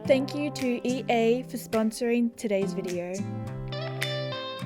Thank you to EA for sponsoring today's video.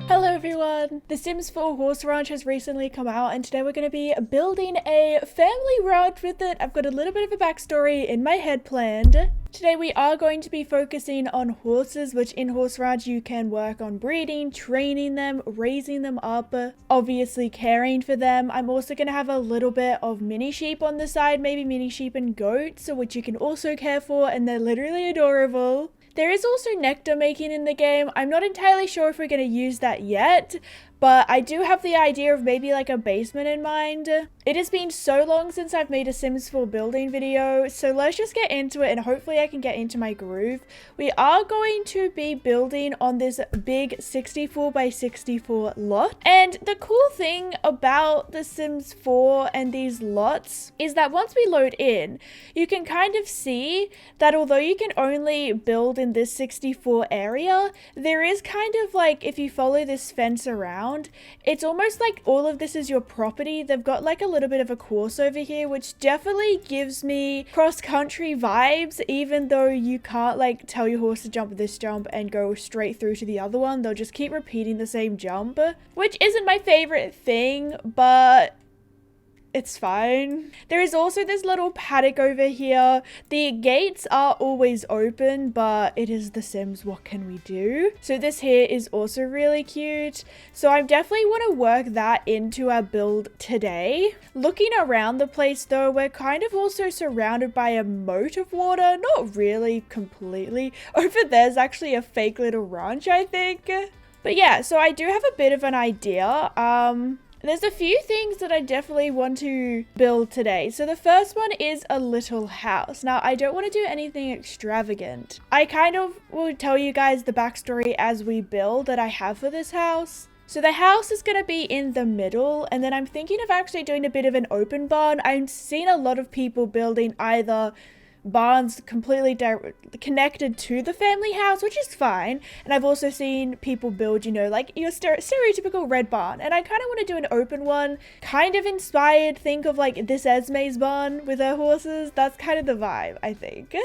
Hello everyone! The Sims 4 Horse Ranch has recently come out and today we're going to be building a family ranch with it. I've got a little bit of a backstory in my head planned. Today we are going to be focusing on horses, which in Horse Ranch you can work on breeding, training them, raising them up, obviously caring for them. I'm also going to have a little bit of mini sheep on the side, maybe mini sheep and goats, which you can also care for, and they're literally adorable. There is also nectar making in the game. I'm not entirely sure if we're going to use that yet, but I do have the idea of maybe like a basement in mind. It has been so long since I've made a Sims 4 building video, so let's just get into it and hopefully I can get into my groove. We are going to be building on this big 64 by 64 lot, and the cool thing about the Sims 4 and these lots is that once we load in, you can kind of see that although you can only build in this 64 area, there is kind of like, if you follow this fence around, it's almost like all of this is your property. They've got like a little bit of a course over here, which definitely gives me cross-country vibes, even though you can't like tell your horse to jump this jump and go straight through to the other one. They'll just keep repeating the same jump, which isn't my favorite thing, but it's fine. There is also this little paddock over here. The gates are always open, but it is The Sims. What can we do? So this here is also really cute. So I definitely want to work that into our build today. Looking around the place though, we're kind of also surrounded by a moat of water. Not really completely. Over there's actually a fake little ranch, I think. But yeah, so I do have a bit of an idea. There's a few things that I definitely want to build today. So the first one is a little house. Now, I don't want to do anything extravagant. I kind of will tell you guys the backstory as we build that I have for this house. So the house is going to be in the middle, and then I'm thinking of actually doing a bit of an open barn. I've seen a lot of people building either barns completely connected to the family house, which is fine, and I've also seen people build, you know, like your stereotypical red barn, and I kind of want to do an open one, kind of inspired, think of like this Esme's barn with her horses. That's kind of the vibe, I think.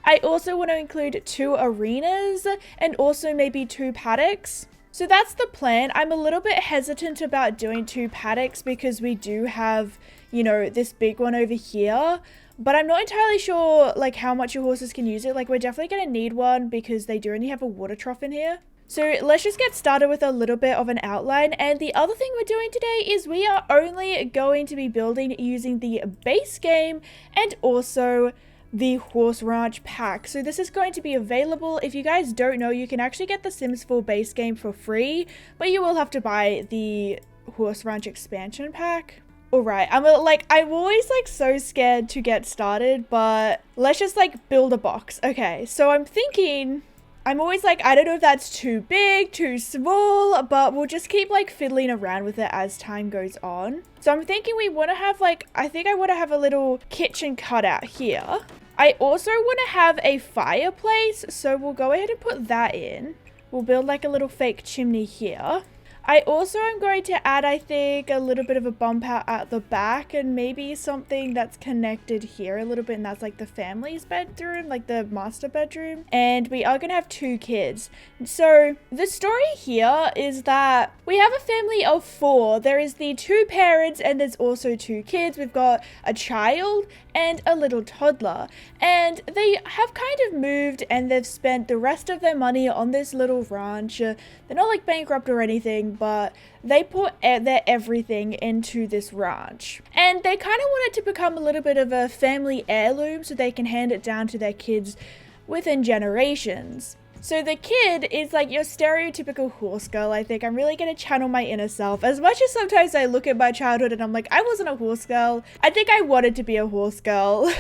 I also want to include 2 arenas and also maybe 2 paddocks. So that's the plan. I'm a little bit hesitant about doing 2 paddocks because we do have, you know, this big one over here. But I'm not entirely sure like how much your horses can use it. Like we're definitely going to need one because they do only have a water trough in here. So let's just get started with a little bit of an outline. And the other thing we're doing today is we are only going to be building using the base game and also the Horse Ranch pack. So this is going to be available. If you guys don't know, you can actually get the Sims 4 base game for free, but you will have to buy the Horse Ranch expansion pack. Alright, I'm always like so scared to get started, but let's just like build a box. Okay, so I'm thinking, I'm always like, I don't know if that's too big, too small, but we'll just keep like fiddling around with it as time goes on. So I'm thinking we want to have like, I think I want to have a little kitchen cutout here. I also want to have a fireplace, so we'll go ahead and put that in. We'll build like a little fake chimney here. I also am going to add, I think, a little bit of a bump out at the back and maybe something that's connected here a little bit, and that's like the family's bedroom, like the master bedroom. And we are going to have 2 kids. So the story here is that we have a family of 4. There is the 2 parents and there's also 2 kids. We've got a child and a little toddler, and they have kind of moved and they've spent the rest of their money on this little ranch. They're not like bankrupt or anything, but they put their everything into this ranch, and they kind of want it to become a little bit of a family heirloom so they can hand it down to their kids within generations. So the kid is like your stereotypical horse girl, I think. I'm really going to channel my inner self. As much as sometimes I look at my childhood and I'm like, I wasn't a horse girl. I think I wanted to be a horse girl.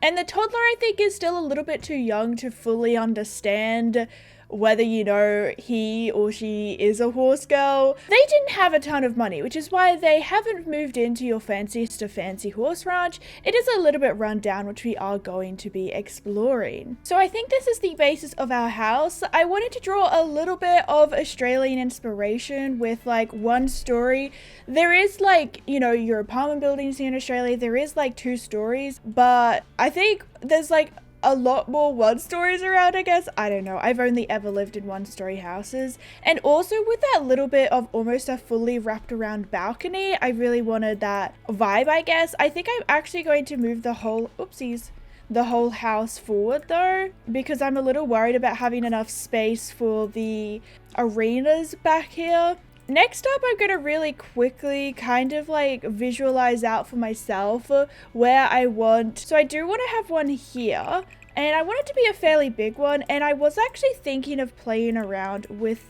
And the toddler, I think, is still a little bit too young to fully understand whether, you know, he or she is a horse girl. They didn't have a ton of money, which is why they haven't moved into your fanciest of fancy horse ranch. It is a little bit run down, which we are going to be exploring. So I think this is the basis of our house. I wanted to draw a little bit of Australian inspiration with like one story. There is like, you know, your apartment buildings here in Australia, there is like 2 stories, but I think there's like a lot more one-stories around, I guess. I don't know. I've only ever lived in one-story houses. And also with that little bit of almost a fully wrapped around balcony, I really wanted that vibe, I guess. I think I'm actually going to move the whole, oopsies, the whole house forward though, because I'm a little worried about having enough space for the arenas back here. Next up, I'm going to really quickly kind of like visualize out for myself where I want. So I do want to have one here, and I want it to be a fairly big one. And I was actually thinking of playing around with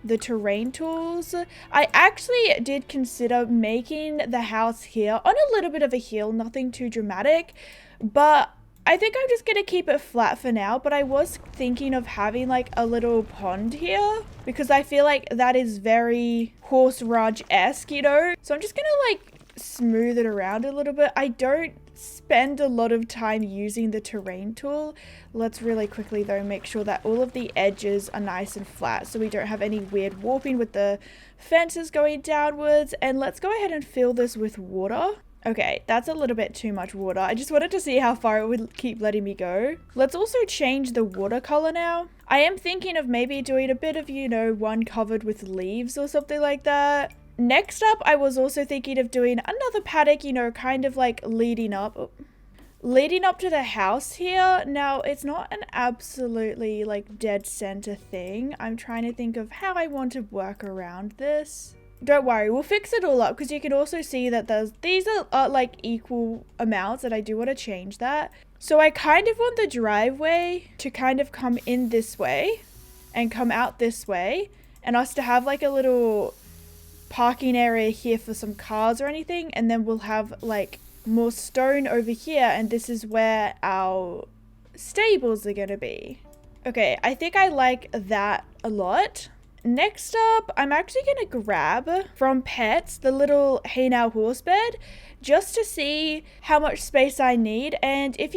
the terrain tools. I actually did consider making the house here on a little bit of a hill, nothing too dramatic, but I think I'm just going to keep it flat for now, but I was thinking of having like a little pond here because I feel like that is very horse ranch-esque, you know? So I'm just going to like smooth it around a little bit. I don't spend a lot of time using the terrain tool. Let's really quickly though make sure that all of the edges are nice and flat so we don't have any weird warping with the fences going downwards. And let's go ahead and fill this with water. Okay, that's a little bit too much water. I just wanted to see how far it would keep letting me go. Let's also change the watercolor now. I am thinking of maybe doing a bit of, you know, one covered with leaves or something like that. Next up, I was also thinking of doing another paddock, you know, kind of like leading up to the house here. Now, it's not an absolutely like dead center thing. I'm trying to think of how I want to work around this. Don't worry, we'll fix it all up because you can also see that these are like equal amounts, and I do want to change that. So I kind of want the driveway to kind of come in this way and come out this way, and us to have like a little parking area here for some cars or anything, and then we'll have like more stone over here, and this is where our stables are gonna be. Okay, I think I like that a lot. Next up, I'm actually going to grab from Pets the little Hey Now horse bed just to see how much space I need. And if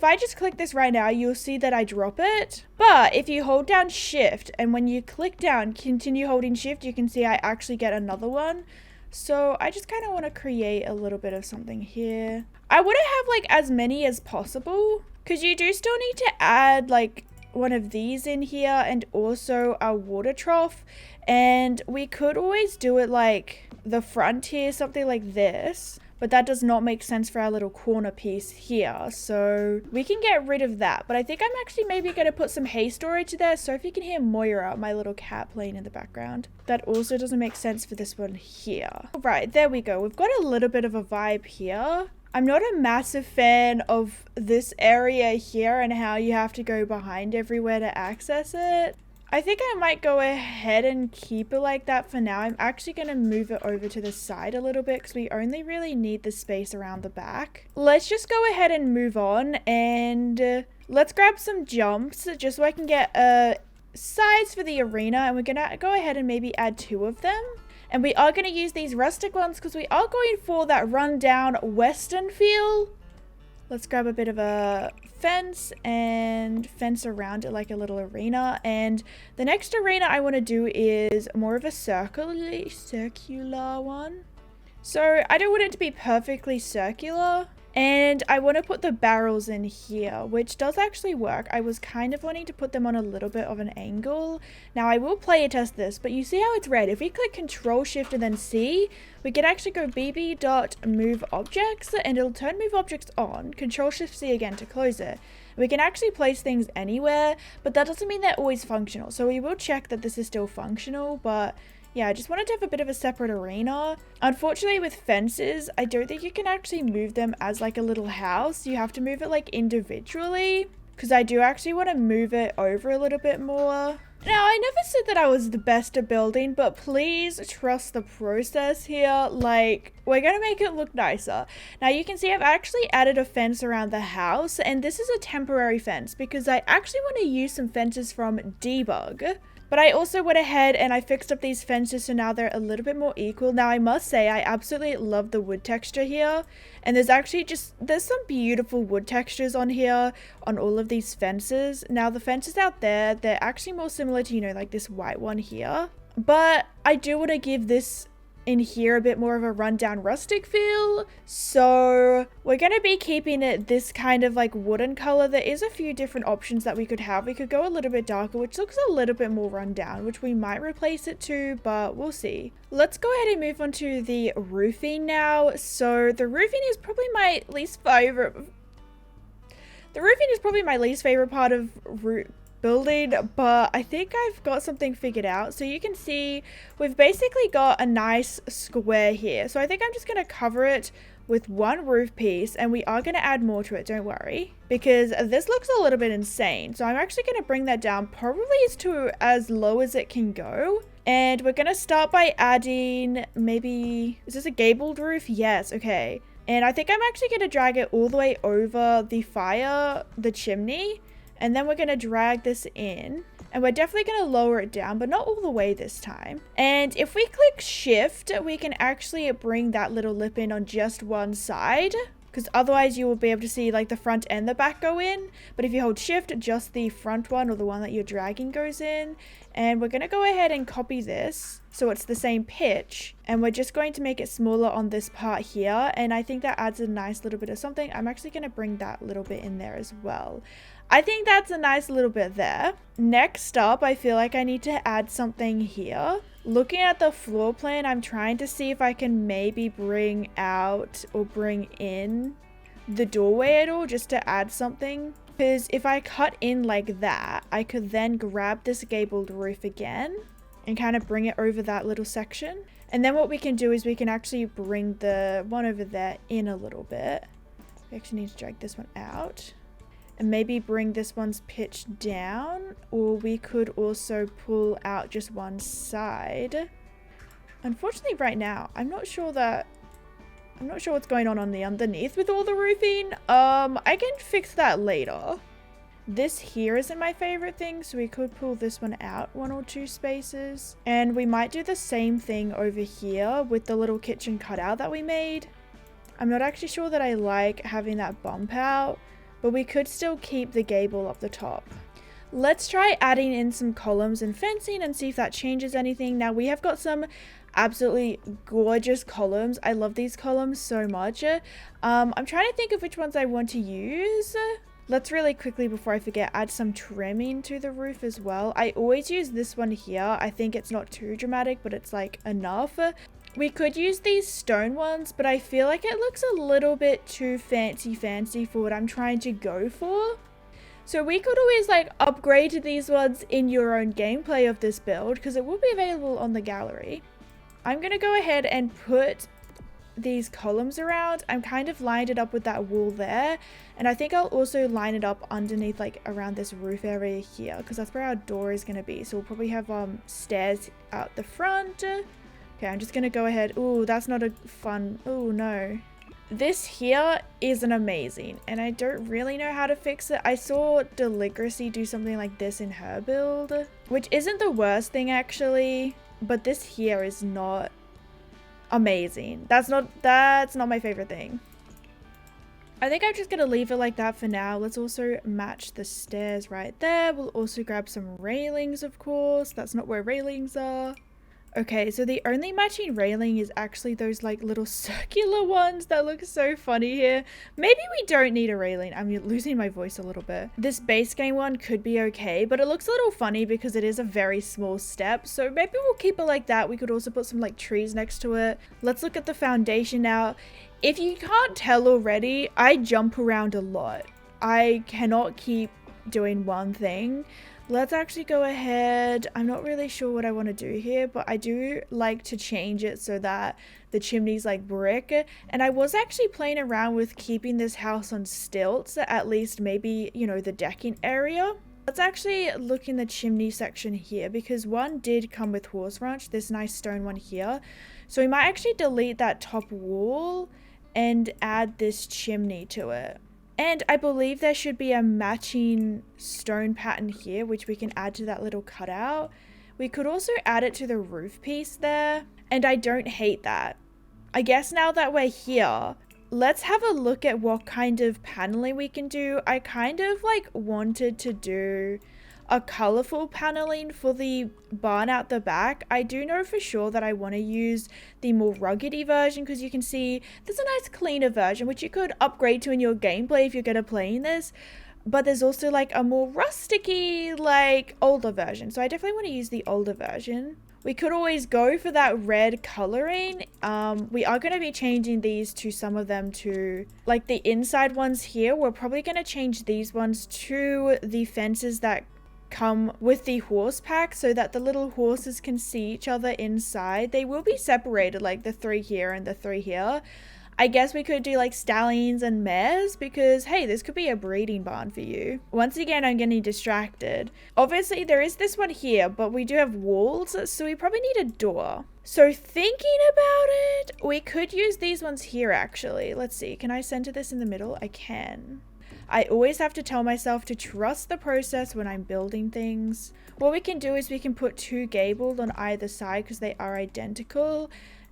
I just click this right now, you'll see that I drop it. But if you hold down shift and when you click down, continue holding shift, you can see I actually get another one. So I just kind of want to create a little bit of something here. I want to have like as many as possible because you do still need to add like one of these in here and also a water trough, and we could always do it like the front here, something like this, but that does not make sense for our little corner piece here, so we can get rid of that. But I think I'm actually maybe going to put some hay storage there, so if you can hear Moira, my little cat, playing in the background. That also doesn't make sense for this one here. All right, there we go. We've got a little bit of a vibe here. I'm not a massive fan of this area here and how you have to go behind everywhere to access it. I think I might go ahead and keep it like that for now. I'm actually going to move it over to the side a little bit because we only really need the space around the back. Let's just go ahead and move on, and let's grab some jumps just so I can get sides for the arena, and we're going to go ahead and maybe add 2 of them. And we are going to use these rustic ones because we are going for that rundown western feel. Let's grab a bit of a fence and fence around it like a little arena. And the next arena I want to do is more of a circular one. So I don't want it to be perfectly circular. And I want to put the barrels in here, which does actually work. I was kind of wanting to put them on a little bit of an angle. Now I will play test this, but you see how it's red. If we click Control Shift and then C, we can actually go bb.move objects and it'll turn move objects on. Control Shift C again to close it. We can actually place things anywhere, but that doesn't mean they're always functional. So we will check that this is still functional, but yeah, I just wanted to have a bit of a separate arena. Unfortunately, with fences, I don't think you can actually move them as like a little house. You have to move it like individually, because I do actually want to move it over a little bit more. Now, I never said that I was the best at building, but please trust the process here. Like, we're going to make it look nicer. Now, you can see I've actually added a fence around the house, and this is a temporary fence because I actually want to use some fences from Debug. But I also went ahead and I fixed up these fences so now they're a little bit more equal. Now I must say I absolutely love the wood texture here. And there's some beautiful wood textures on here on all of these fences. Now the fences out there, they're actually more similar to, you know, like this white one here. But I do want to give this in here a bit more of a rundown rustic feel. So we're going to be keeping it this kind of like wooden color. There is a few different options that we could have. We could go a little bit darker, which looks a little bit more rundown, which we might replace it to, but we'll see. Let's go ahead and move on to the roofing now. So the roofing is probably my least favorite. The roofing is probably my least favorite part of building, but I think I've got something figured out. So you can see we've basically got a nice square here. So I think I'm just going to cover it with one roof piece, and we are going to add more to it, don't worry, because this looks a little bit insane. So I'm actually going to bring that down probably as low as it can go. And we're going to start by adding maybe, is this a gabled roof? Yes, okay. And I think I'm actually going to drag it all the way over the chimney. And then we're going to drag this in. And we're definitely going to lower it down, but not all the way this time. And if we click shift, we can actually bring that little lip in on just one side. Because otherwise you will be able to see like the front and the back go in. But if you hold shift, just the front one or the one that you're dragging goes in. And we're going to go ahead and copy this so it's the same pitch. And we're just going to make it smaller on this part here. And I think that adds a nice little bit of something. I'm actually going to bring that little bit in there as well. I think that's a nice little bit there. Next up, I feel like I need to add something here. Looking at the floor plan, I'm trying to see if I can maybe bring out or bring in the doorway at all, just to add something. Because if I cut in like that, I could then grab this gabled roof again and kind of bring it over that little section. And then what we can do is we can actually bring the one over there in a little bit. We actually need to drag this one out. And maybe bring this one's pitch down, or we could also pull out just one side. Unfortunately right now, I'm not sure what's going on the underneath with all the roofing. I can fix that later. This here isn't my favorite thing, so we could pull this one out 1 or 2 spaces. And we might do the same thing over here with the little kitchen cutout that we made. I'm not actually sure that I like having that bump out, but we could still keep the gable up the top. Let's try adding in some columns and fencing and see if that changes anything. Now we have got some absolutely gorgeous columns. I love these columns so much. I'm trying to think of which ones I want to use. Let's really quickly, before I forget, add some trimming to the roof as well. I always use this one here. I think it's not too dramatic, but it's like enough. We could use these stone ones, but I feel like it looks a little bit too fancy for what I'm trying to go for. So we could always like upgrade these ones in your own gameplay of this build, because it will be available on the gallery. I'm going to go ahead and put these columns around. I'm kind of lined it up with that wall there, and I think I'll also line it up underneath, like around this roof area here, because that's where our door is going to be. So we'll probably have stairs out the front. Okay, I'm just going to go ahead. Ooh, that's not a fun. Oh, no. This here isn't amazing, and I don't really know how to fix it. I saw Deligracy do something like this in her build, which isn't the worst thing, actually. But this here is not amazing. That's not my favorite thing. I think I'm just going to leave it like that for now. Let's also match the stairs right there. We'll also grab some railings, of course. That's not where railings are. Okay, so the only matching railing is actually those like little circular ones that look so funny here. Maybe we don't need a railing. I'm losing my voice a little bit. This base game one could be okay, but it looks a little funny because it is a very small step. So maybe we'll keep it like that. We could also put some like trees next to it. Let's look at the foundation now. If you can't tell already, I jump around a lot. I cannot keep doing one thing. Let's actually go ahead. I'm not really sure what I want to do here, but I do like to change it so that the chimney's like brick. And I was actually playing around with keeping this house on stilts, at least maybe, you know, the decking area. Let's actually look in the chimney section here, because one did come with horse ranch, this nice stone one here. So we might actually delete that top wall and add this chimney to it. And I believe there should be a matching stone pattern here, which we can add to that little cutout. We could also add it to the roof piece there, and I don't hate that. I guess now that we're here, let's have a look at what kind of paneling we can do. I kind of like wanted to do a colorful paneling for the barn out the back. I do know for sure that I want to use the more ruggedy version, because you can see there's a nice cleaner version which you could upgrade to in your gameplay if you're going to play in this. But there's also like a more rusticy, like older version. So I definitely want to use the older version. We could always go for that red coloring. We are going to be changing these to some of them to like the inside ones here. We're probably going to change these ones to the fences that come with the horse pack, so that the little horses can see each other inside. They will be separated, like the 3 here and the 3 here. I guess we could do like stallions and mares, because hey, this could be a breeding barn for you. Once again, I'm getting distracted. Obviously there is this one here, but we do have walls, so we probably need a door. So thinking about it, we could use these ones here actually. Let's see, can I center this in the middle? I can. I always have to tell myself to trust the process when I'm building things. What we can do is we can put 2 gabled on either side because they are identical.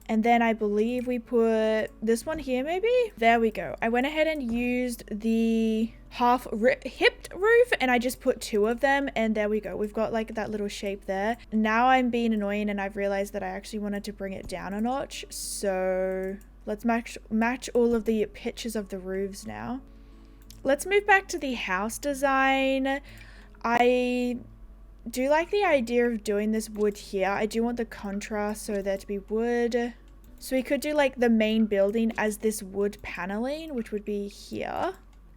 And then I believe we put this one here maybe? There we go. I went ahead and used the hipped roof and I just put 2 of them, and there we go. We've got like that little shape there. Now I'm being annoying and I've realized that I actually wanted to bring it down a notch. So let's match all of the pictures of the roofs now. Let's move back to the house design. I do like the idea of doing this wood here. I do want the contrast so there to be wood. So we could do like the main building as this wood paneling, which would be here.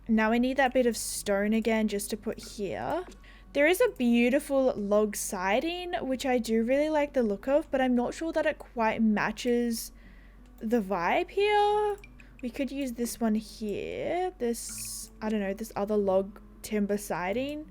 Now I need that bit of stone again just to put here. There is a beautiful log siding, which I do really like the look of, but I'm not sure that it quite matches the vibe here. We could use this one here. This, I don't know, this other log timber siding,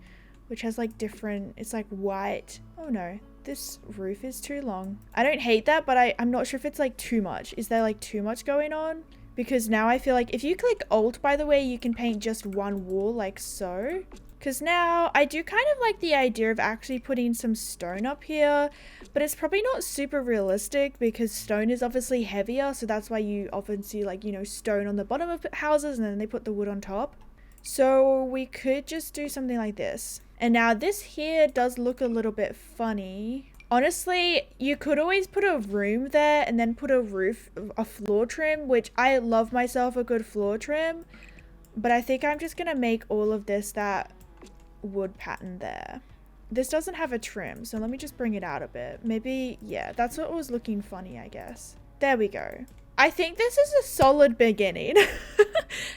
which has like different, it's like white. Oh no, this roof is too long. I don't hate that, but I'm not sure if it's like too much. Is there like too much going on? Because now I feel like if you click Alt, by the way, you can paint just one wall like so. Because now I do kind of like the idea of actually putting some stone up here, but it's probably not super realistic because stone is obviously heavier. So that's why you often see like, you know, stone on the bottom of houses and then they put the wood on top. So we could just do something like this. And now this here does look a little bit funny. Honestly, you could always put a room there and then put a roof, a floor trim, which I love myself a good floor trim. But I think I'm just going to make all of this that wood pattern there. This doesn't have a trim, so let me just bring it out a bit. Maybe, yeah, that's what was looking funny, I guess. There we go. I think this is a solid beginning.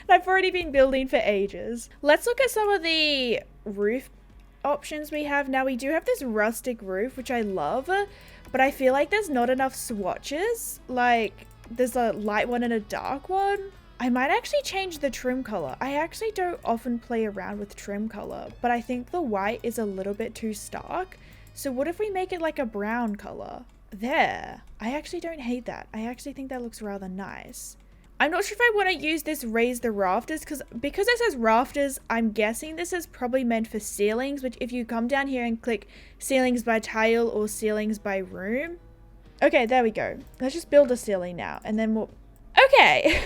I've already been building for ages. Let's look at some of the roof options we have. Now we do have this rustic roof, which I love, but I feel like there's not enough swatches. Like there's a light one and a dark one. I might actually change the trim color. I actually don't often play around with trim color, but I think the white is a little bit too stark. So what if we make it like a brown color? There. I actually don't hate that. I actually think that looks rather nice. I'm not sure if I want to use this raise the rafters because it says rafters, I'm guessing this is probably meant for ceilings, which if you come down here and click ceilings by tile or ceilings by room. Okay, there we go. Let's just build a ceiling now and then we'll... Okay.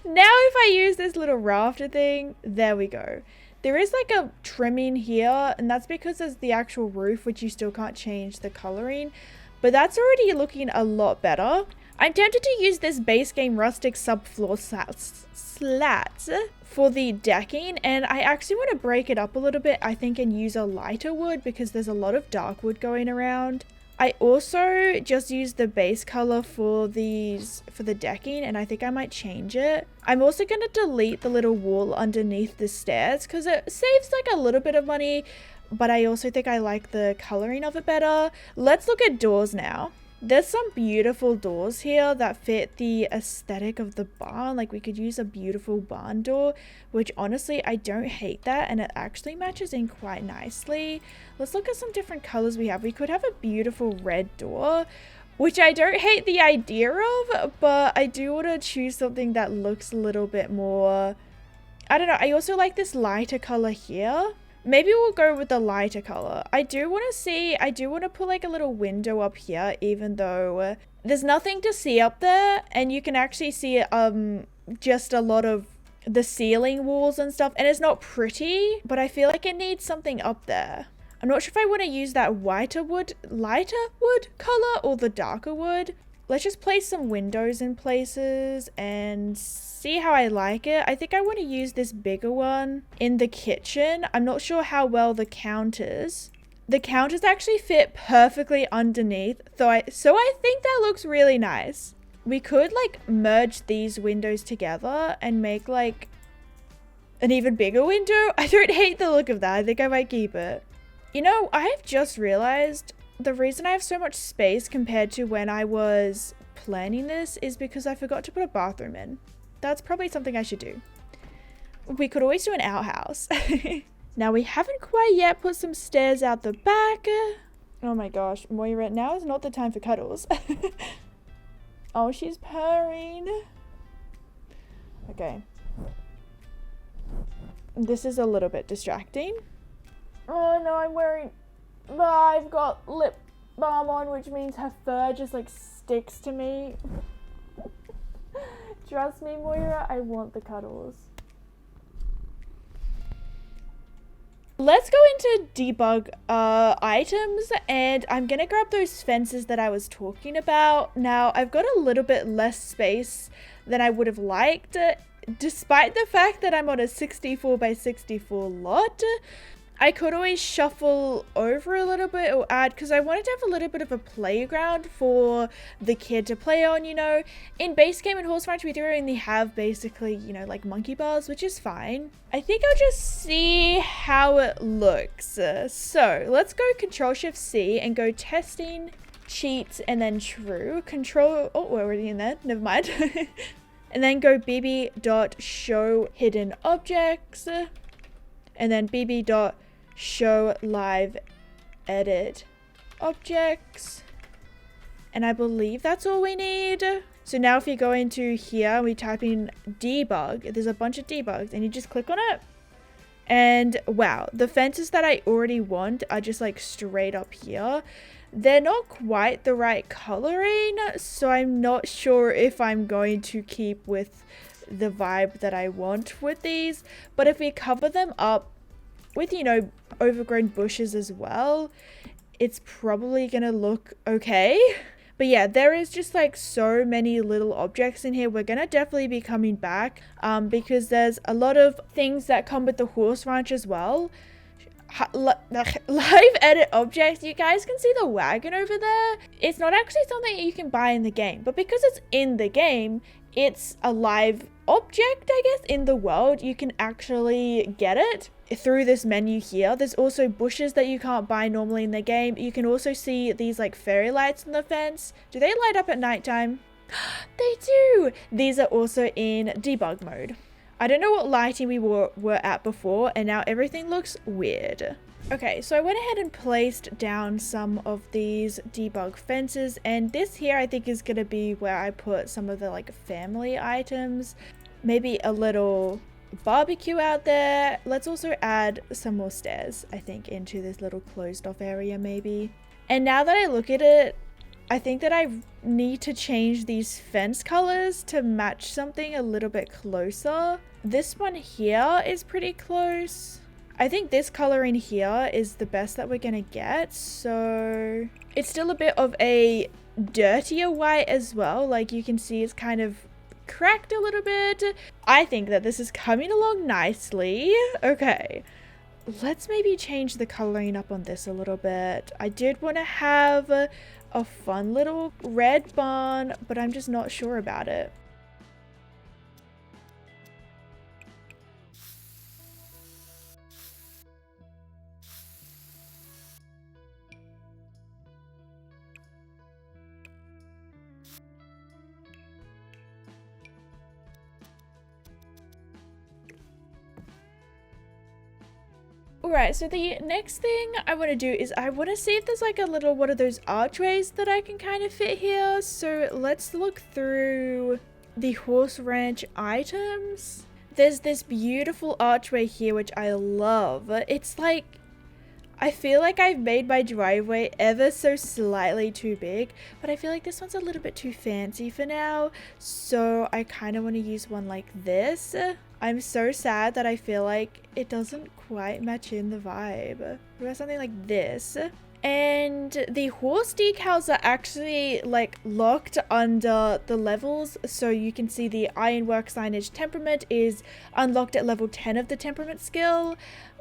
Now if I use this little rafter thing, there we go. There is like a trimming here, and that's because there's the actual roof, which you still can't change the coloring. But that's already looking a lot better. I'm tempted to use this base game rustic subfloor slats for the decking, and I actually want to break it up a little bit, I think, and use a lighter wood because there's a lot of dark wood going around. I also just used the base color for the decking, and I think I might change it. I'm also going to delete the little wall underneath the stairs because it saves like a little bit of money, but I also think I like the coloring of it better. Let's look at doors now. There's some beautiful doors here that fit the aesthetic of the barn. Like we could use a beautiful barn door, which honestly, I don't hate that. And it actually matches in quite nicely. Let's look at some different colors we have. We could have a beautiful red door, which I don't hate the idea of, but I do want to choose something that looks a little bit more, I don't know. I also like this lighter color here. Maybe we'll go with the lighter color. I do want to put like a little window up here, even though there's nothing to see up there, and you can actually see just a lot of the ceiling walls and stuff, and it's not pretty, but I feel like it needs something up there. I'm not sure if I want to use that lighter wood color or the darker wood. Let's just place some windows in places and see how I like it. I think I want to use this bigger one in the kitchen. I'm not sure how well the counters actually fit perfectly underneath. So I think that looks really nice. We could like merge these windows together and make like an even bigger window. I don't hate the look of that. I think I might keep it. You know, I've just realized the reason I have so much space compared to when I was planning this is because I forgot to put a bathroom in. That's probably something I should do. We could always do an outhouse. Now we haven't quite yet put some stairs out the back. Oh my gosh, Moira, now is not the time for cuddles. Oh, she's purring. Okay. This is a little bit distracting. Oh no, I've got lip balm on, which means her fur just like sticks to me. Trust me, Moira, I want the cuddles. Let's go into debug items, and I'm gonna grab those fences that I was talking about. Now, I've got a little bit less space than I would have liked, despite the fact that I'm on a 64 by 64 lot. I could always shuffle over a little bit or add, because I wanted to have a little bit of a playground for the kid to play on, you know. In base game and Horse Ranch, we do only have basically, you know, like monkey bars, which is fine. I think I'll just see how it looks. So let's go Control-Shift-C and go testing, cheats, and then true. Control, oh, we're already in there, never mind. And then go bb.show hidden objects, and then bb.show live edit objects, and I believe that's all we need. So now if you go into here and we type in debug, there's a bunch of debugs and you just click on it, and wow, the fences that I already want are just like straight up here. They're not quite the right coloring, so I'm not sure if I'm going to keep with the vibe that I want with these. But if we cover them up with, you know, overgrown bushes as well, it's probably gonna look okay. But yeah, there is just like so many little objects in here. We're gonna definitely be coming back because there's a lot of things that come with the horse ranch as well. Live edit objects, you guys can see the wagon over there. It's not actually something you can buy in the game, but because it's in the game, it's a live object, I guess, in the world. You can actually get it through this menu here. There's also bushes that you can't buy normally in the game. You can also see these like fairy lights on the fence. Do they light up at nighttime? They do! These are also in debug mode. I don't know what lighting we were at before, and now everything looks weird. Okay, so I went ahead and placed down some of these debug fences, and this here I think is going to be where I put some of the like family items. Maybe a little barbecue out there. Let's also add some more stairs, I think, into this little closed off area maybe. And now that I look at it, I think that I need to change these fence colors to match something a little bit closer. This one here is pretty close. I think this color in here is the best that we're gonna get. So it's still a bit of a dirtier white as well. Like you can see it's kind of cracked a little bit. I think that this is coming along nicely. Okay. Let's maybe change the coloring up on this a little bit. I did want to have a fun little red barn, but I'm just not sure about it. Alright, so the next thing I want to do is I want to see if there's like a little one of those archways that I can kind of fit here. So let's look through the horse ranch items. There's this beautiful archway here which I love. It's like, I feel like I've made my driveway ever so slightly too big, but I feel like this one's a little bit too fancy for now. So I kind of want to use one like this. I'm so sad that I feel like it doesn't quite match in the vibe. What about something like this? And the horse decals are actually like locked under the levels, so you can see the ironwork signage temperament is unlocked at level 10 of the temperament skill,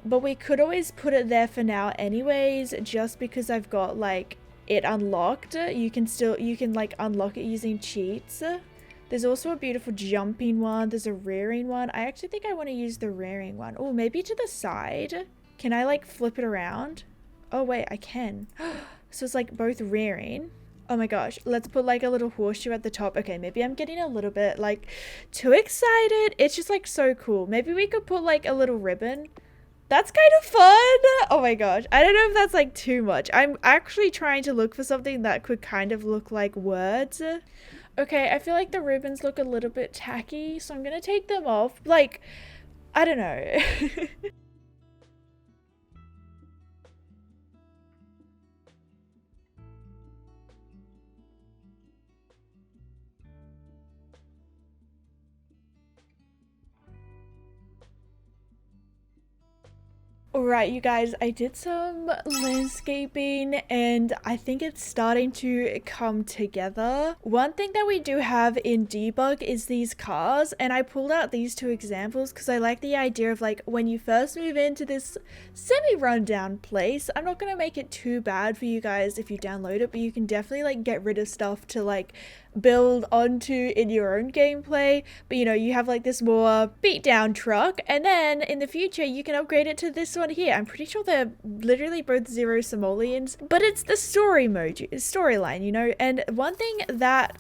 but we could always put it there for now anyways, just because I've got like it unlocked. You can like unlock it using cheats. There's also a beautiful jumping one. There's a rearing one. I actually think I want to use the rearing one. Oh, maybe to the side. Can I like flip it around? Oh wait, I can. So it's like both rearing. Oh my gosh, let's put like a little horseshoe at the top. Okay, maybe I'm getting a little bit like too excited. It's just like so cool. Maybe we could put like a little ribbon. That's kind of fun. Oh my gosh, I don't know if that's like too much. I'm actually trying to look for something that could kind of look like words. Okay, I feel like the ribbons look a little bit tacky, so I'm gonna take them off. Like, I don't know. Alright, you guys, I did some landscaping and I think it's starting to come together. One thing that we do have in debug is these cars, and I pulled out these two examples because I like the idea of like when you first move into this semi-rundown place. I'm not going to make it too bad for you guys if you download it, but you can definitely like get rid of stuff to like build onto in your own gameplay. But you know, you have like this more beat down truck, and then in the future you can upgrade it to this one here. I'm pretty sure they're literally both zero simoleons, but it's the storyline, you know. And one thing that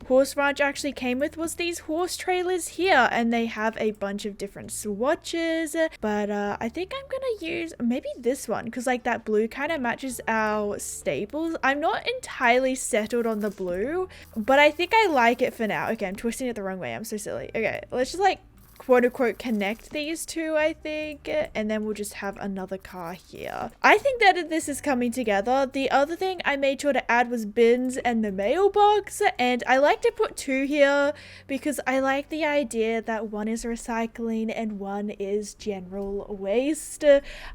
Horse Ranch actually came with was these horse trailers here, and they have a bunch of different swatches, but I think I'm gonna use maybe this one because like that blue kind of matches our stables. I'm not entirely settled on the blue, but I think I like it for now. Okay, I'm twisting it the wrong way. I'm so silly. Okay, let's just like quote unquote connect these two, I think, and then we'll just have another car here. I think that this is coming together. The other thing I made sure to add was bins and the mailbox, and I like to put two here because I like the idea that one is recycling and one is general waste.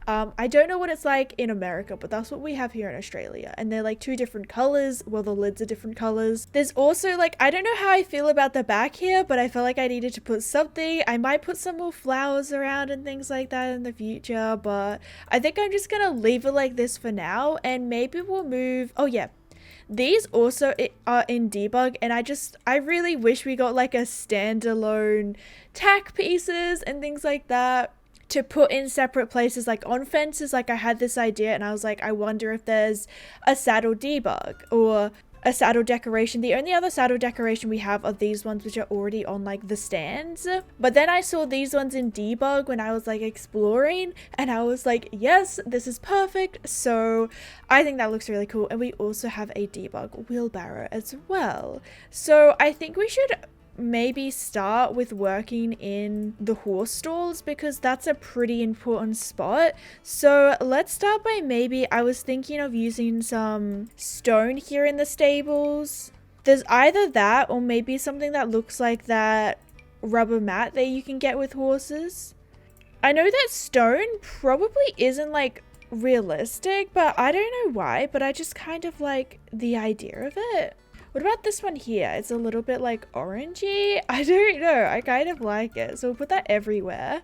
I don't know what it's like in America, but that's what we have here in Australia, and they're like two different colors. Well, the lids are different colors. There's also like, I don't know how I feel about the back here, but I felt like I needed to put something. I might put some more flowers around and things like that in the future, but I think I'm just gonna leave it like this for now, and maybe we'll move. Oh yeah, these also are in debug, and I really wish we got like a standalone tack pieces and things like that to put in separate places, like on fences. Like I had this idea and I was like, I wonder if there's a saddle debug or a saddle decoration. The only other saddle decoration we have are these ones, which are already on like the stands. But then I saw these ones in debug when I was like exploring, and I was like, yes, this is perfect. So I think that looks really cool. And we also have a debug wheelbarrow as well. So I think we should maybe start with working in the horse stalls because that's a pretty important spot. So let's start by maybe, I was thinking of using some stone here in the stables. There's either that or maybe something that looks like that rubber mat that you can get with horses. I know that stone probably isn't like realistic, but I don't know why, but I just kind of like the idea of it. What about this one here? It's a little bit like orangey. I don't know. I kind of like it. So we'll put that everywhere.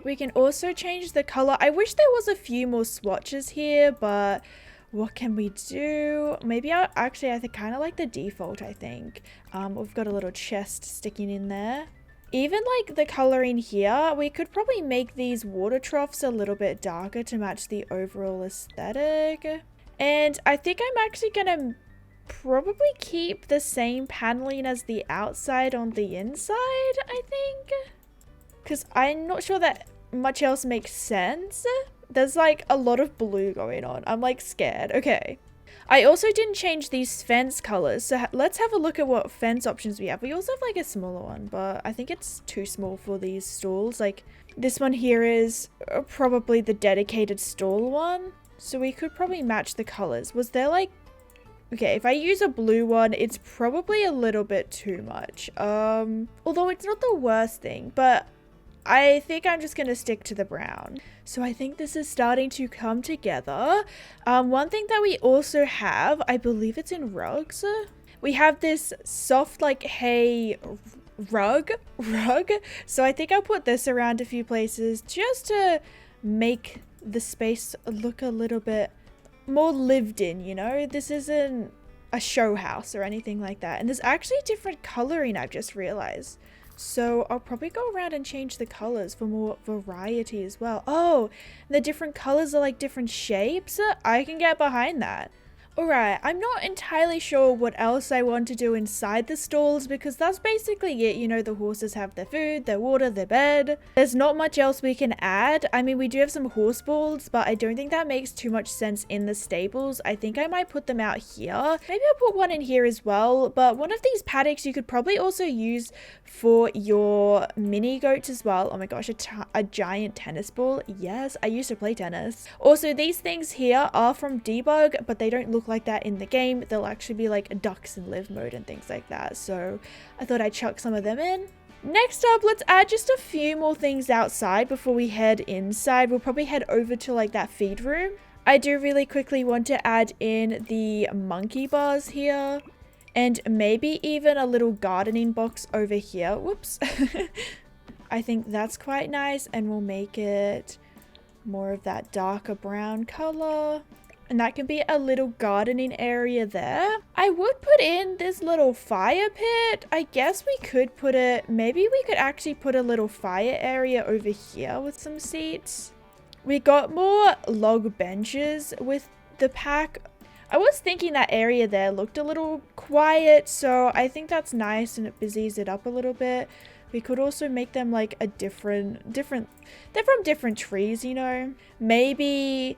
We can also change the color. I wish there was a few more swatches here, but what can we do? Maybe I kind of like the default, I think. We've got a little chest sticking in there. Even like the coloring here, we could probably make these water troughs a little bit darker to match the overall aesthetic. And I think I'm actually gonna probably keep the same paneling as the outside on the inside, I think, because I'm not sure that much else makes sense. There's like a lot of blue going on. I'm like scared. Okay, I also didn't change these fence colors, so let's have a look at what fence options we have. We also have like a smaller one, but I think it's too small for these stalls. Like this one here is probably the dedicated stall one, so we could probably match the colors. Was there like, okay, if I use a blue one, it's probably a little bit too much. Although it's not the worst thing, but I think I'm just gonna stick to the brown. So I think this is starting to come together. One thing that we also have, I believe it's in rugs. We have this soft like hay rug. So I think I'll put this around a few places just to make the space look a little bit more lived in, you know? This isn't a show house or anything like that. And there's actually different coloring, I've just realized. So I'll probably go around and change the colors for more variety as well. Oh, the different colors are like different shapes. I can get behind that. Alright, I'm not entirely sure what else I want to do inside the stalls because that's basically it. You know, the horses have their food, their water, their bed. There's not much else we can add. I mean, we do have some horse balls, but I don't think that makes too much sense in the stables. I think I might put them out here. Maybe I'll put one in here as well, but one of these paddocks you could probably also use for your mini goats as well. Oh my gosh, a giant tennis ball. Yes, I used to play tennis. Also, these things here are from Debug, but they don't look like that in the game. They'll actually be like ducks in live mode and things like that. So I thought I'd chuck some of them in. Next up, let's add just a few more things outside before we head inside. We'll probably head over to like that feed room. I do really quickly want to add in the monkey bars here and maybe even a little gardening box over here. Whoops. I think that's quite nice, and we'll make it more of that darker brown color. And that can be a little gardening area there. I would put in this little fire pit. I guess we could put it, maybe we could actually put a little fire area over here with some seats. We got more log benches with the pack. I was thinking that area there looked a little quiet, so I think that's nice and it busies it up a little bit. We could also make them like a they're from different trees, you know. Maybe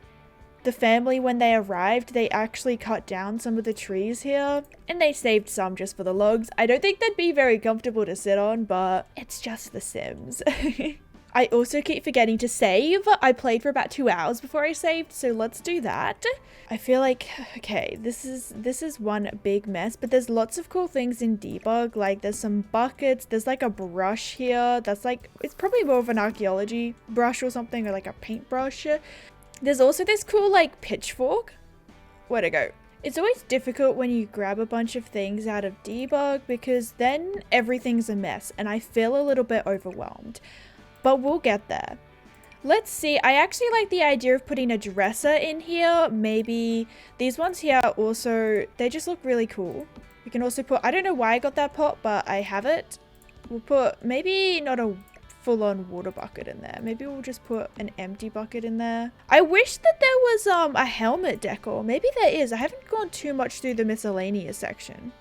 the family, when they arrived, they actually cut down some of the trees here and they saved some just for the logs. I don't think they'd be very comfortable to sit on, but it's just The Sims. I also keep forgetting to save. I played for about 2 hours before I saved, so let's do that. I feel like, okay, this is one big mess, but there's lots of cool things in Debug. Like there's some buckets, there's like a brush here that's like, it's probably more of an archaeology brush or something, or like a paintbrush. There's also this cool like pitchfork. Where'd it go? It's always difficult when you grab a bunch of things out of Debug because then everything's a mess and I feel a little bit overwhelmed. But we'll get there. Let's see. I actually like the idea of putting a dresser in here. Maybe these ones here also, they just look really cool. We can also put, I don't know why I got that pot, but I have it. We'll put maybe not a full-on water bucket in there. Maybe we'll just put an empty bucket in there. I wish that there was a helmet decor. Maybe there is. I haven't gone too much through the miscellaneous section.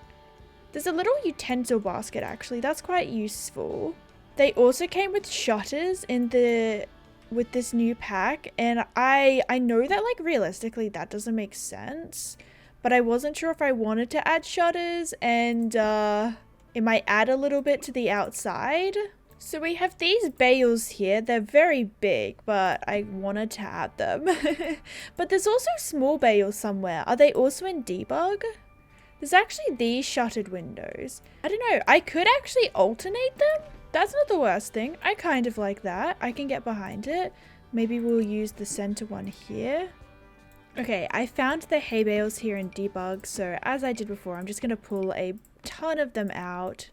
There's a little utensil basket actually. That's quite useful. They also came with shutters with this new pack, and I know that like realistically that doesn't make sense, but I wasn't sure if I wanted to add shutters, and it might add a little bit to the outside. So we have these bales here. They're very big, but I wanted to add them. But there's also small bales somewhere. Are they also in Debug? There's actually these shuttered windows. I don't know. I could actually alternate them. That's not the worst thing. I kind of like that. I can get behind it. Maybe we'll use the center one here. Okay, I found the hay bales here in Debug. So as I did before, I'm just going to pull a ton of them out.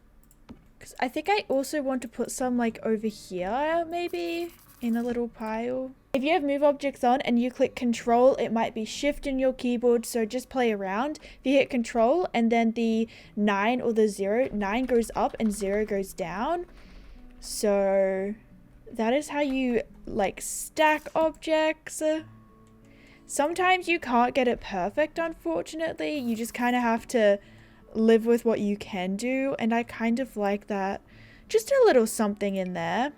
Because I think I also want to put some like over here, maybe in a little pile. If you have move objects on and you click control, it might be shift in your keyboard. So just play around. If you hit control and then the 9 or the 0, 9 goes up and 0 goes down. So that is how you like stack objects. Sometimes you can't get it perfect, unfortunately. You just kind of have to live with what you can do, and I kind of like that. Just a little something in there.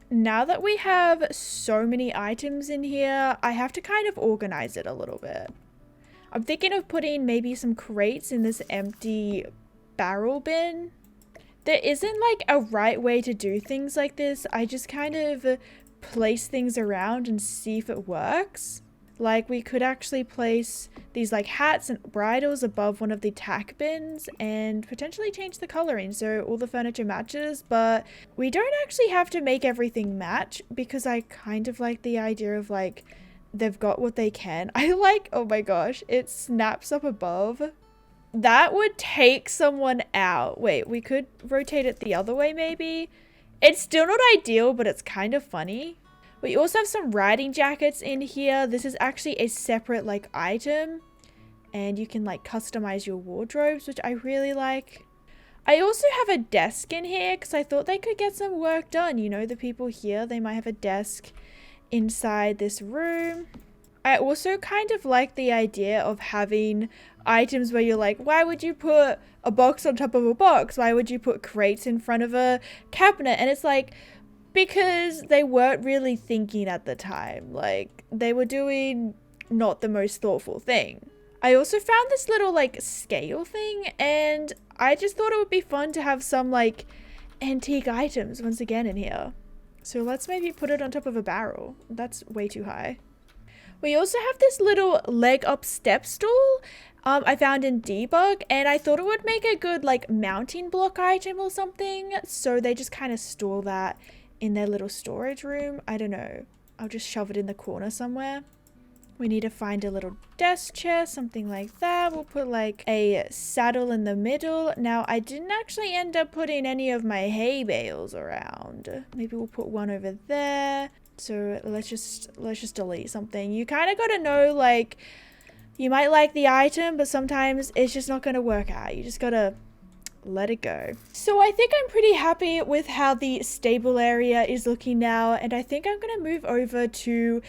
Now that we have so many items in here, I have to kind of organize it a little bit. I'm thinking of putting maybe some crates in this empty barrel bin. There isn't like a right way to do things like this. I just kind of place things around and see if it works. Like we could actually place these like hats and bridles above one of the tack bins and potentially change the coloring so all the furniture matches, but we don't actually have to make everything match because I kind of like the idea of like they've got what they can. I like, oh my gosh, it snaps up above. That would take someone out. Wait, we could rotate it the other way maybe. It's still not ideal, but it's kind of funny. We also have some riding jackets in here. This is actually a separate like item and you can like customize your wardrobes, which I really like. I also have a desk in here because I thought they could get some work done. You know, the people here, they might have a desk inside this room. I also kind of like the idea of having items where you're like, why would you put a box on top of a box? Why would you put crates in front of a cabinet? And it's like, because they weren't really thinking at the time. Like they were doing not the most thoughtful thing. I also found this little like scale thing and I just thought it would be fun to have some like antique items once again in here. So let's maybe put it on top of a barrel. That's way too high. We also have this little leg up step stool I found in debug and I thought it would make a good like mounting block item or something. So they just kind of store that in their little storage room. I don't know. I'll just shove it in the corner somewhere. We need to find a little desk chair, something like that. We'll put like a saddle in the middle. Now, I didn't actually end up putting any of my hay bales around. Maybe we'll put one over there. So let's just delete something. You kind of got to know, like, you might like the item, but sometimes it's just not going to work out. You just got to let it go. So I think I'm pretty happy with how the stable area is looking now. And I think I'm going to move over to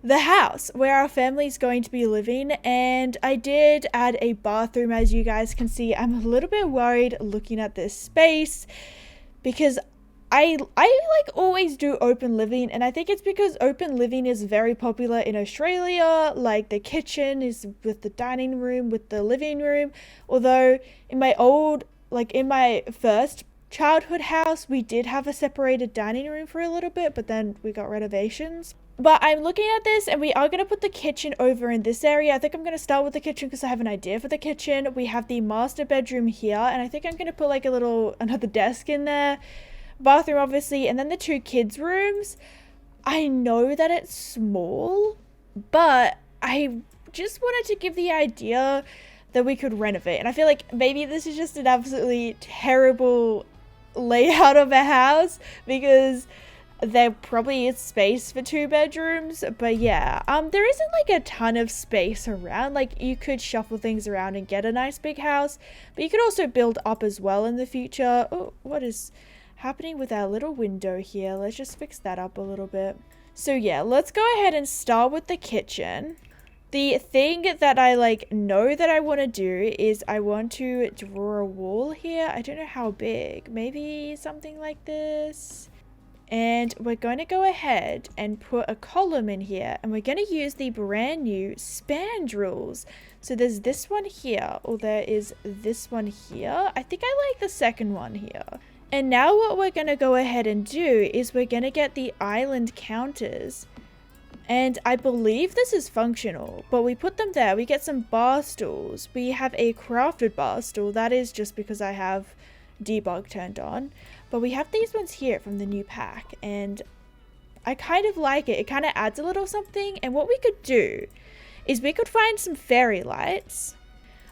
the house where our family is going to be living. And I did add a bathroom, as you guys can see. I'm a little bit worried looking at this space because I like always do open living, and I think it's because open living is very popular in Australia. Like the kitchen is with the dining room, with the living room. Although in my first childhood house, we did have a separated dining room for a little bit, but then we got renovations. But I'm looking at this and we are going to put the kitchen over in this area. I think I'm going to start with the kitchen because I have an idea for the kitchen. We have the master bedroom here, and I think I'm going to put like another desk in there. Bathroom obviously, and then the two kids' rooms. I know that it's small, but I just wanted to give the idea that we could renovate. And I feel like maybe this is just an absolutely terrible layout of a house because there probably is space for 2 bedrooms, but yeah, there isn't like a ton of space around. Like you could shuffle things around and get a nice big house, but you could also build up as well in the future. Oh, what is happening with our little window here? Let's just fix that up a little bit. So yeah, let's go ahead and start with the kitchen. The thing that I know that I want to do is I want to draw a wall here. I don't know how big, maybe something like this. And we're going to go ahead and put a column in here, and we're going to use the brand new spandrels. So there's this one here, or there is this one here. I think I like the second one here. And now what we're going to go ahead and do is we're going to get the island counters. And I believe this is functional, but we put them there. We get some bar stools. We have a crafted bar stool. That is just because I have debug turned on. But we have these ones here from the new pack, and I kind of like it. It kind of adds a little something. And what we could do is we could find some fairy lights.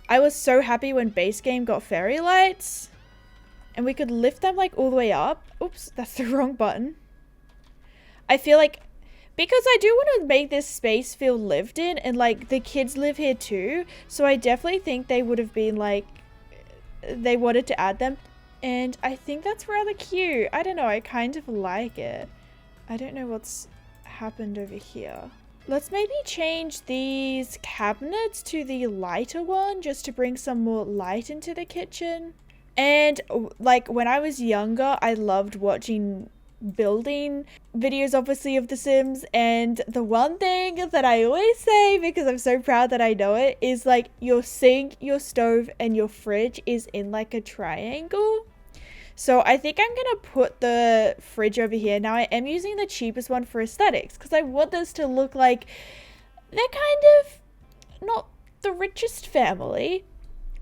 I was so happy when base game got fairy lights. And we could lift them like all the way up. Oops, that's the wrong button. I feel like, because I do want to make this space feel lived in, and like the kids live here too. So I definitely think they would have been like, they wanted to add them. And I think that's rather cute. I don't know, I kind of like it. I don't know what's happened over here. Let's maybe change these cabinets to the lighter one just to bring some more light into the kitchen. And like when I was younger, I loved watching building videos, obviously, of The Sims. And the one thing that I always say, because I'm so proud that I know it, is like your sink, your stove, and your fridge is in like a triangle. So I think I'm going to put the fridge over here. Now I am using the cheapest one for aesthetics because I want this to look like they're kind of not the richest family.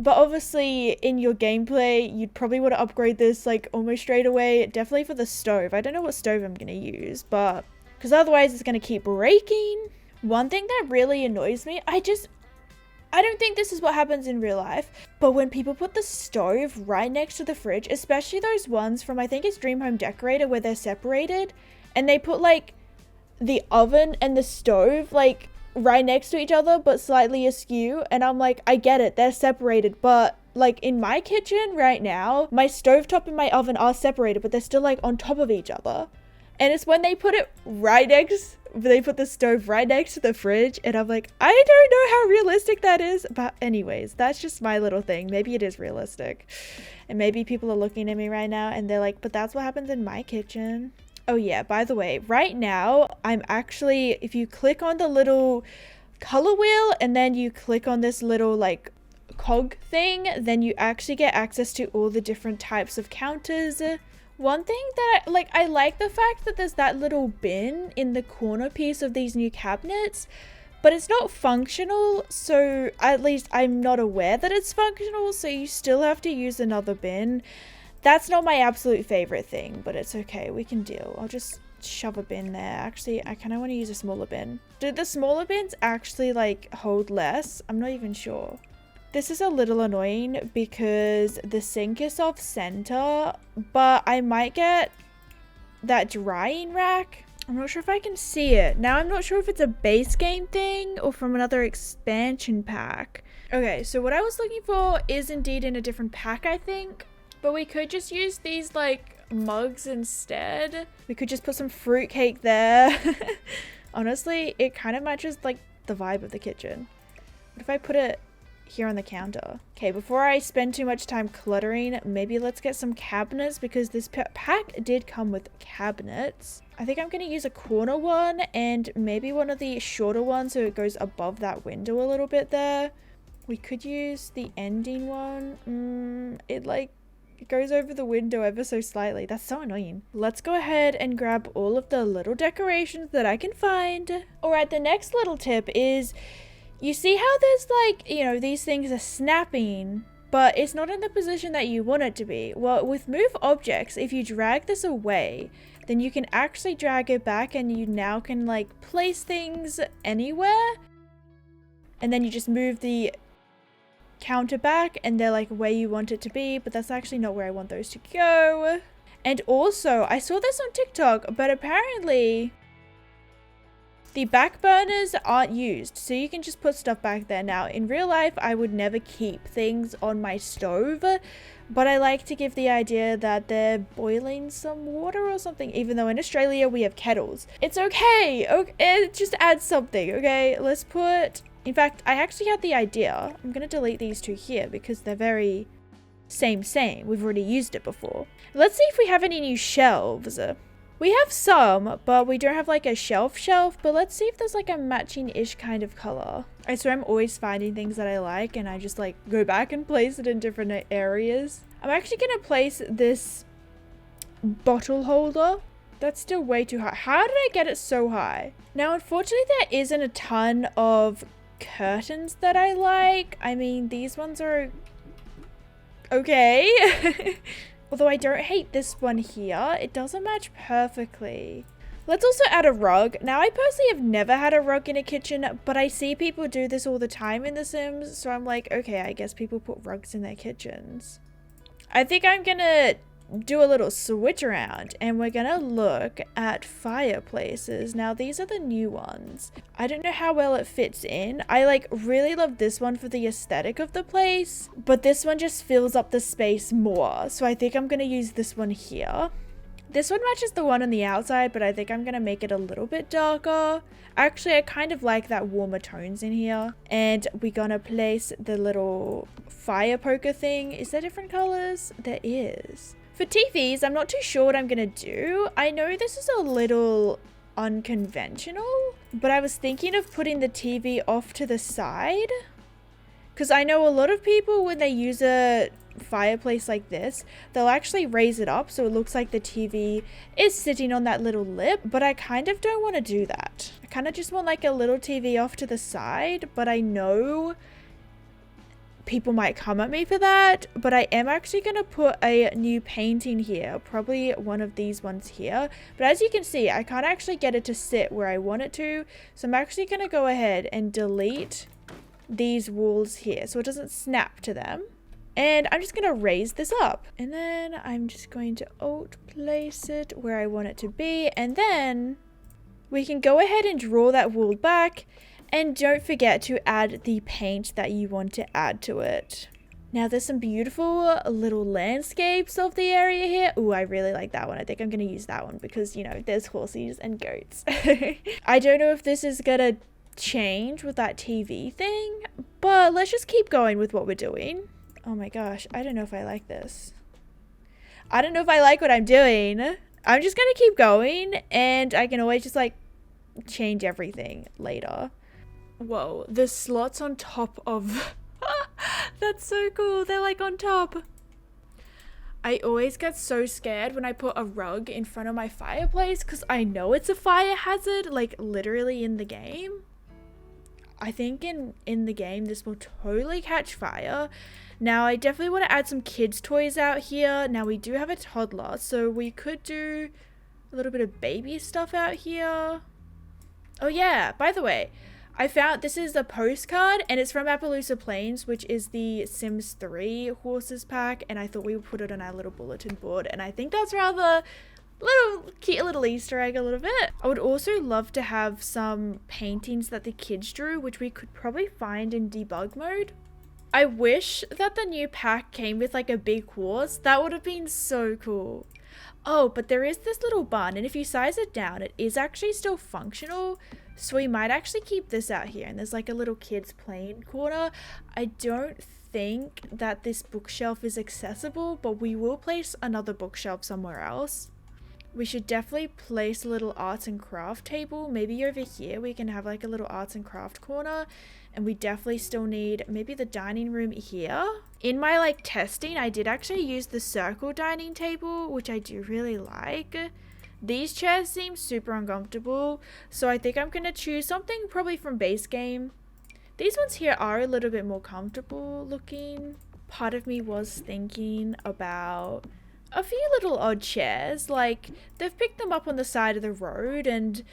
But obviously in your gameplay, you'd probably want to upgrade this like almost straight away. Definitely for the stove. I don't know what stove I'm going to use, but because otherwise it's going to keep breaking. One thing that really annoys me, I don't think this is what happens in real life, but when people put the stove right next to the fridge, especially those ones from, I think it's Dream Home Decorator, where they're separated, and they put like the oven and the stove like right next to each other but slightly askew, and I'm like, I get it, they're separated, but like in my kitchen right now, my stovetop and my oven are separated, but they're still like on top of each other. And it's when they put the stove right next to the fridge, and I'm like, I don't know how realistic that is. But anyways, that's just my little thing. Maybe it is realistic, and maybe people are looking at me right now and they're like, but that's what happens in my kitchen. Oh yeah, by the way, right now I'm actually, if you click on the little color wheel and then you click on this little like cog thing, then you actually get access to all the different types of counters. One thing that I like the fact that there's that little bin in the corner piece of these new cabinets, but it's not functional, so at least I'm not aware that it's functional, so you still have to use another bin. That's not my absolute favorite thing, but it's okay, we can deal. I'll just shove a bin there. Actually, I kind of want to use a smaller bin. Do the smaller bins actually like hold less? I'm not even sure. This is a little annoying because the sink is off center, but I might get that drying rack. I'm not sure if I can see it. Now I'm not sure if it's a base game thing or from another expansion pack. Okay, so what I was looking for is indeed in a different pack, I think. But we could just use these like mugs instead. We could just put some fruitcake there. Honestly, it kind of matches like the vibe of the kitchen. What if I put it here on the counter? Okay, before I spend too much time cluttering, maybe let's get some cabinets, because this pack did come with cabinets. I think I'm going to use a corner one and maybe one of the shorter ones so it goes above that window a little bit there. We could use the ending one. It goes over the window ever so slightly. That's so annoying. Let's go ahead and grab all of the little decorations that I can find. Alright, the next little tip is, you see how there's like, you know, these things are snapping, but it's not in the position that you want it to be. Well, with move objects, if you drag this away, then you can actually drag it back and you now can like place things anywhere. And then you just move the counter back and they're like where you want it to be, but that's actually not where I want those to go. And also, I saw this on TikTok, but apparently the back burners aren't used, so you can just put stuff back there. Now, in real life, I would never keep things on my stove, but I like to give the idea that they're boiling some water or something, even though in Australia we have kettles. It's okay. It just adds something, okay? Let's put... In fact, I actually had the idea. I'm going to delete these two here because they're very same. We've already used it before. Let's see if we have any new shelves. We have some, but we don't have like a shelf, but let's see if there's like a matching-ish kind of color. I swear I'm always finding things that I like and I just like go back and place it in different areas. I'm actually going to place this bottle holder. That's still way too high. How did I get it so high? Now, unfortunately, there isn't a ton of curtains that I like. I mean, these ones are okay. Although I don't hate this one here. It doesn't match perfectly. Let's also add a rug. Now, I personally have never had a rug in a kitchen, but I see people do this all the time in The Sims. So I'm like, okay, I guess people put rugs in their kitchens. I think I'm gonna do a little switch around and we're gonna look at fireplaces. Now, these are the new ones. I don't know how well it fits in. I like really love this one for the aesthetic of the place, but this one just fills up the space more. So I think I'm gonna use this one here. This one matches the one on the outside, but I think I'm gonna make it a little bit darker. Actually, I kind of like that warmer tones in here. And we're gonna place the little fire poker thing. Is there different colors? There is. For TVs, I'm not too sure what I'm gonna do. I know this is a little unconventional, but I was thinking of putting the TV off to the side Because I know a lot of people, when they use a fireplace like this, they'll actually raise it up so it looks like the TV is sitting on that little lip, but I kind of don't want to do that. I kind of just want like a little TV off to the side, but I know people might come at me for that. But I am actually going to put a new painting here, probably one of these ones here. But as you can see, I can't actually get it to sit where I want it to, so I'm actually going to go ahead and delete these walls here so it doesn't snap to them. And I'm just going to raise this up. And then I'm just going to alt place it where I want it to be. And then we can go ahead and draw that wall back. And don't forget to add the paint that you want to add to it. Now there's some beautiful little landscapes of the area here. Ooh, I really like that one. I think I'm going to use that one because, you know, there's horses and goats. I don't know if this is going to change with that TV thing, but let's just keep going with what we're doing. Oh my gosh, I don't know if I like this. I don't know if I like what I'm doing. I'm just gonna keep going, and I can always just like change everything later. Whoa, the slots on top of that's so cool. They're like on top. I always get so scared when I put a rug in front of my fireplace because I know it's a fire hazard, like literally in the game. I think in the game this will totally catch fire. Now I definitely want to add some kids toys out here. Now we do have a toddler, so we could do a little bit of baby stuff out here. Oh yeah, by the way, I found this is a postcard and it's from Appaloosa Plains, which is the Sims 3 horses pack, and I thought we would put it on our little bulletin board, and I think that's rather little cute little Easter egg a little bit. I would also love to have some paintings that the kids drew, which we could probably find in debug mode. I wish that the new pack came with like a big horse. That would have been so cool. Oh, but there is this little barn, and if you size it down, it is actually still functional. So we might actually keep this out here, and there's like a little kids playing corner. I don't think that this bookshelf is accessible, but we will place another bookshelf somewhere else. We should definitely place a little arts and craft table. Maybe over here we can have like a little arts and craft corner. And we definitely still need maybe the dining room here. In my like testing, I did actually use the circle dining table, which I do really like. These chairs seem super uncomfortable, so I think I'm going to choose something probably from base game. These ones here are a little bit more comfortable looking. Part of me was thinking about a few little odd chairs, like they've picked them up on the side of the road and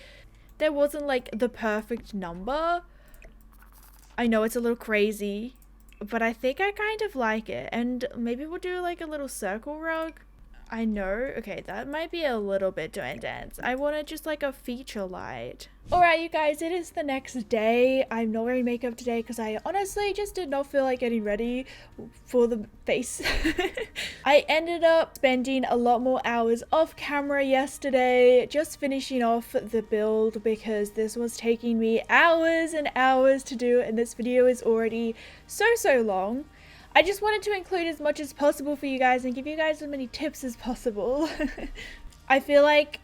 there wasn't like the perfect number. I know it's a little crazy, but I think I kind of like it. And maybe we'll do like a little circle rug. I know, okay, that might be a little bit too intense. I wanted just like a feature light. Alright you guys, it is the next day. I'm not wearing makeup today because I honestly just did not feel like getting ready for the face. I ended up spending a lot more hours off camera yesterday, just finishing off the build because this was taking me hours and hours to do, and this video is already so long. I just wanted to include as much as possible for you guys and give you guys as many tips as possible. I feel like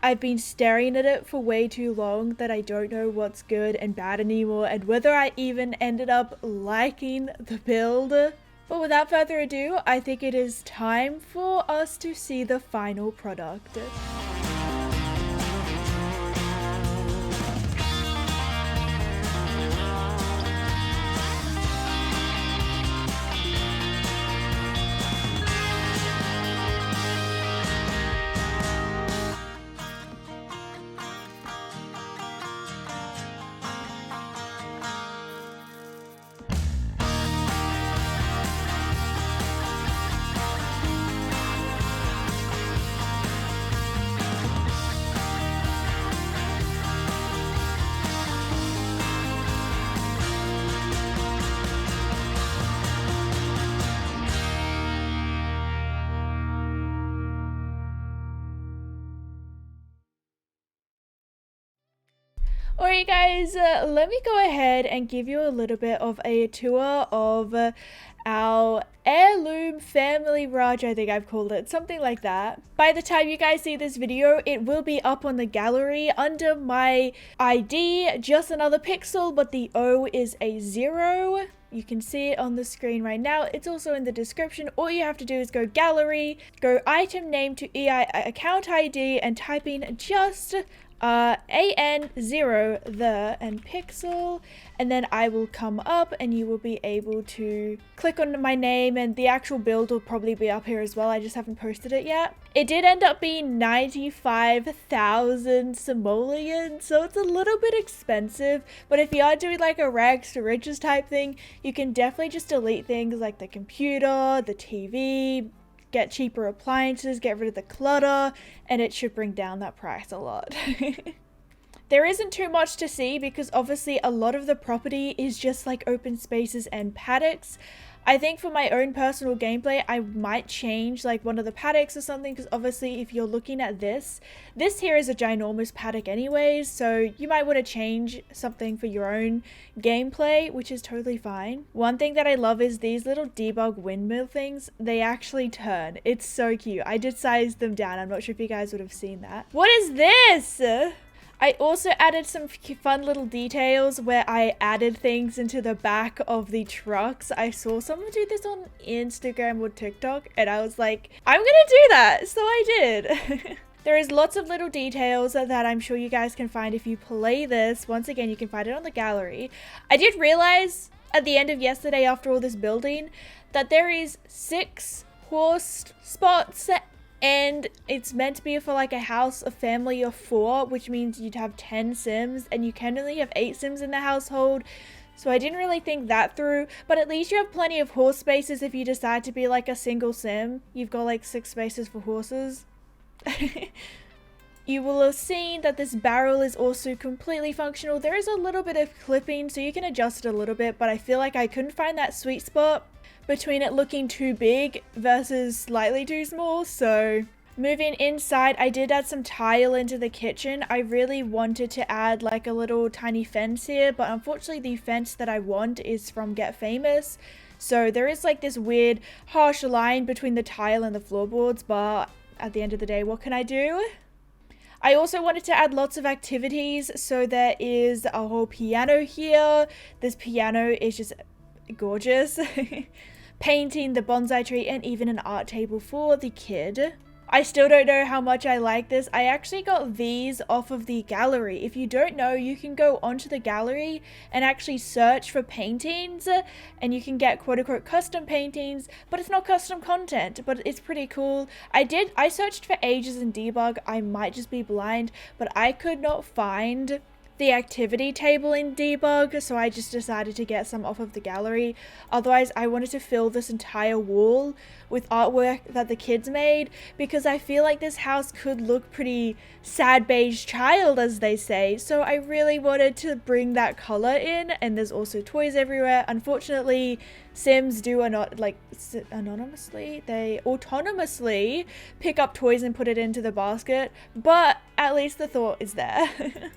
I've been staring at it for way too long that I don't know what's good and bad anymore and whether I even ended up liking the build. But without further ado, I think it is time for us to see the final product. Alright guys, let me go ahead and give you a little bit of a tour of our Heirloom family garage, I think I've called it, something like that. By the time you guys see this video, it will be up on the gallery under my ID, just another pixel, but the O is a 0. You can see it on the screen right now. It's also in the description. All you have to do is go gallery, go item name to EI account ID, and type in just AN0 the and pixel, and then I will come up and you will be able to click on my name, and the actual build will probably be up here as well. I just haven't posted it yet. It did end up being 95,000 simoleons, so it's a little bit expensive, but if you are doing like a rags to riches type thing, you can definitely just delete things like the computer, the TV, get cheaper appliances, get rid of the clutter, and it should bring down that price a lot. There isn't too much to see because obviously a lot of the property is just like open spaces and paddocks. I think for my own personal gameplay, I might change like one of the paddocks or something, because obviously if you're looking at this here is a ginormous paddock anyways, so you might want to change something for your own gameplay, which is totally fine. One thing that I love is these little debug windmill things. They actually turn. It's so cute. I did size them down. I'm not sure if you guys would have seen that. What is this? I also added some fun little details where I added things into the back of the trucks. I saw someone do this on Instagram or TikTok and I was like, I'm gonna do that, so I did. There is lots of little details that I'm sure you guys can find if you play this. Once again, you can find it on the gallery. I did realize at the end of yesterday, after all this building, that there is 6 horse spots, and it's meant to be for like a house, a family of 4, which means you'd have 10 Sims, and you can only have 8 Sims in the household. So I didn't really think that through, but at least you have plenty of horse spaces if you decide to be like a single Sim. You've got like 6 spaces for horses. You will have seen that this barrel is also completely functional. There is a little bit of clipping, so you can adjust it a little bit, but I feel like I couldn't find that sweet spot between it looking too big versus slightly too small. So moving inside, I did add some tile into the kitchen. I really wanted to add like a little tiny fence here, but unfortunately the fence that I want is from Get Famous. So there is like this weird harsh line between the tile and the floorboards, but at the end of the day, what can I do? I also wanted to add lots of activities. So there is a whole piano here. This piano is just gorgeous. Painting, the bonsai tree, and even an art table for the kid. I still don't know how much I like this. I actually got these off of the gallery. If you don't know, you can go onto the gallery and actually search for paintings, and you can get quote-unquote custom paintings, but it's not custom content, but it's pretty cool. I searched for ages in debug. I might just be blind, but I could not find the activity table in debug, so I just decided to get some off of the gallery. Otherwise, I wanted to fill this entire wall with artwork that the kids made, because I feel like this house could look pretty sad beige child, as they say, so I really wanted to bring that color in. And there's also toys everywhere. Unfortunately, Sims do not like anonymously, they autonomously pick up toys and put it into the basket, but at least the thought is there.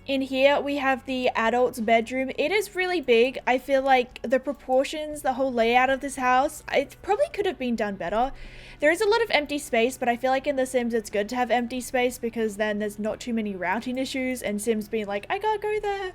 In here we have the adult's bedroom. It is really big. I feel like the proportions, the whole layout of this house, it probably could have been done better. There is a lot of empty space, but I feel like in The Sims it's good to have empty space, because then there's not too many routing issues and Sims being like, I gotta go there.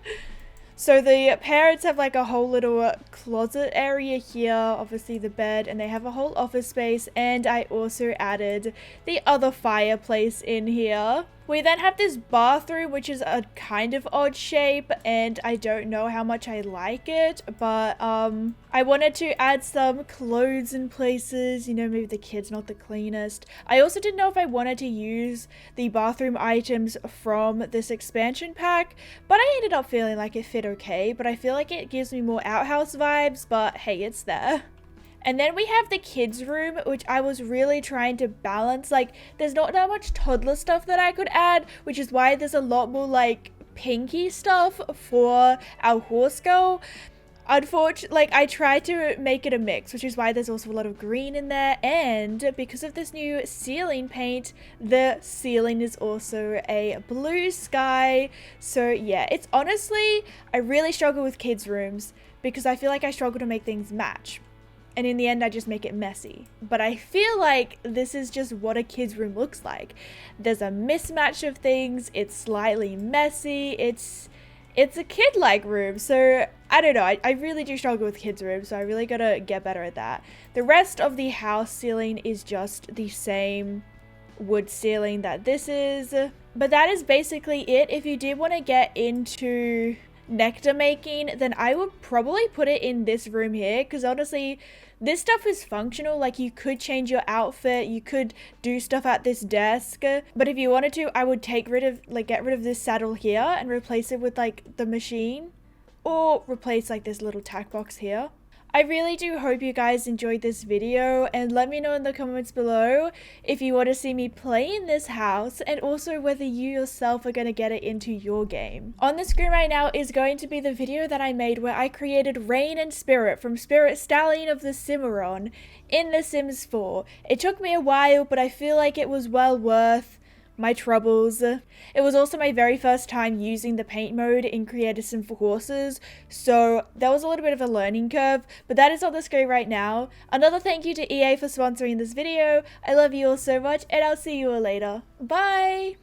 So the parents have like a whole little closet area here, obviously the bed, and they have a whole office space, and I also added the other fireplace in here. We then have this bathroom, which is a kind of odd shape, and I don't know how much I like it, but I wanted to add some clothes in places, you know, maybe the kid's not the cleanest. I also didn't know if I wanted to use the bathroom items from this expansion pack, but I ended up feeling like it fit okay, but I feel like it gives me more outhouse vibes, but hey, it's there. And then we have the kids' room, which I was really trying to balance. Like, there's not that much toddler stuff that I could add, which is why there's a lot more like pinky stuff for our horse girl. Unfortunately, like, I tried to make it a mix, which is why there's also a lot of green in there, and because of this new ceiling paint, the ceiling is also a blue sky. So yeah, it's honestly, I really struggle with kids' rooms because I feel like I struggle to make things match. And in the end, I just make it messy. But I feel like this is just what a kid's room looks like. There's a mismatch of things, it's slightly messy, it's a kid-like room, so I don't know, I really do struggle with kids' rooms, so I really gotta get better at that. The rest of the house ceiling is just the same wood ceiling that this is, but that is basically it. If you did want to get into nectar making, then I would probably put it in this room here, because honestly, this stuff is functional. Like, you could change your outfit, you could do stuff at this desk, but if you wanted to, I would get rid of this saddle here and replace it with like the machine, or replace like this little tack box here. I really do hope you guys enjoyed this video, and let me know in the comments below if you want to see me play in this house, and also whether you yourself are going to get it into your game. On the screen right now is going to be the video that I made where I created Rain and Spirit from Spirit Stallion of the Cimarron in The Sims 4. It took me a while, but I feel like it was well worth my troubles. It was also my very first time using the paint mode in Creative Sim for Horses, so that was a little bit of a learning curve, but that is on the screen right now. Another thank you to EA for sponsoring this video. I love you all so much, and I'll see you all later. Bye!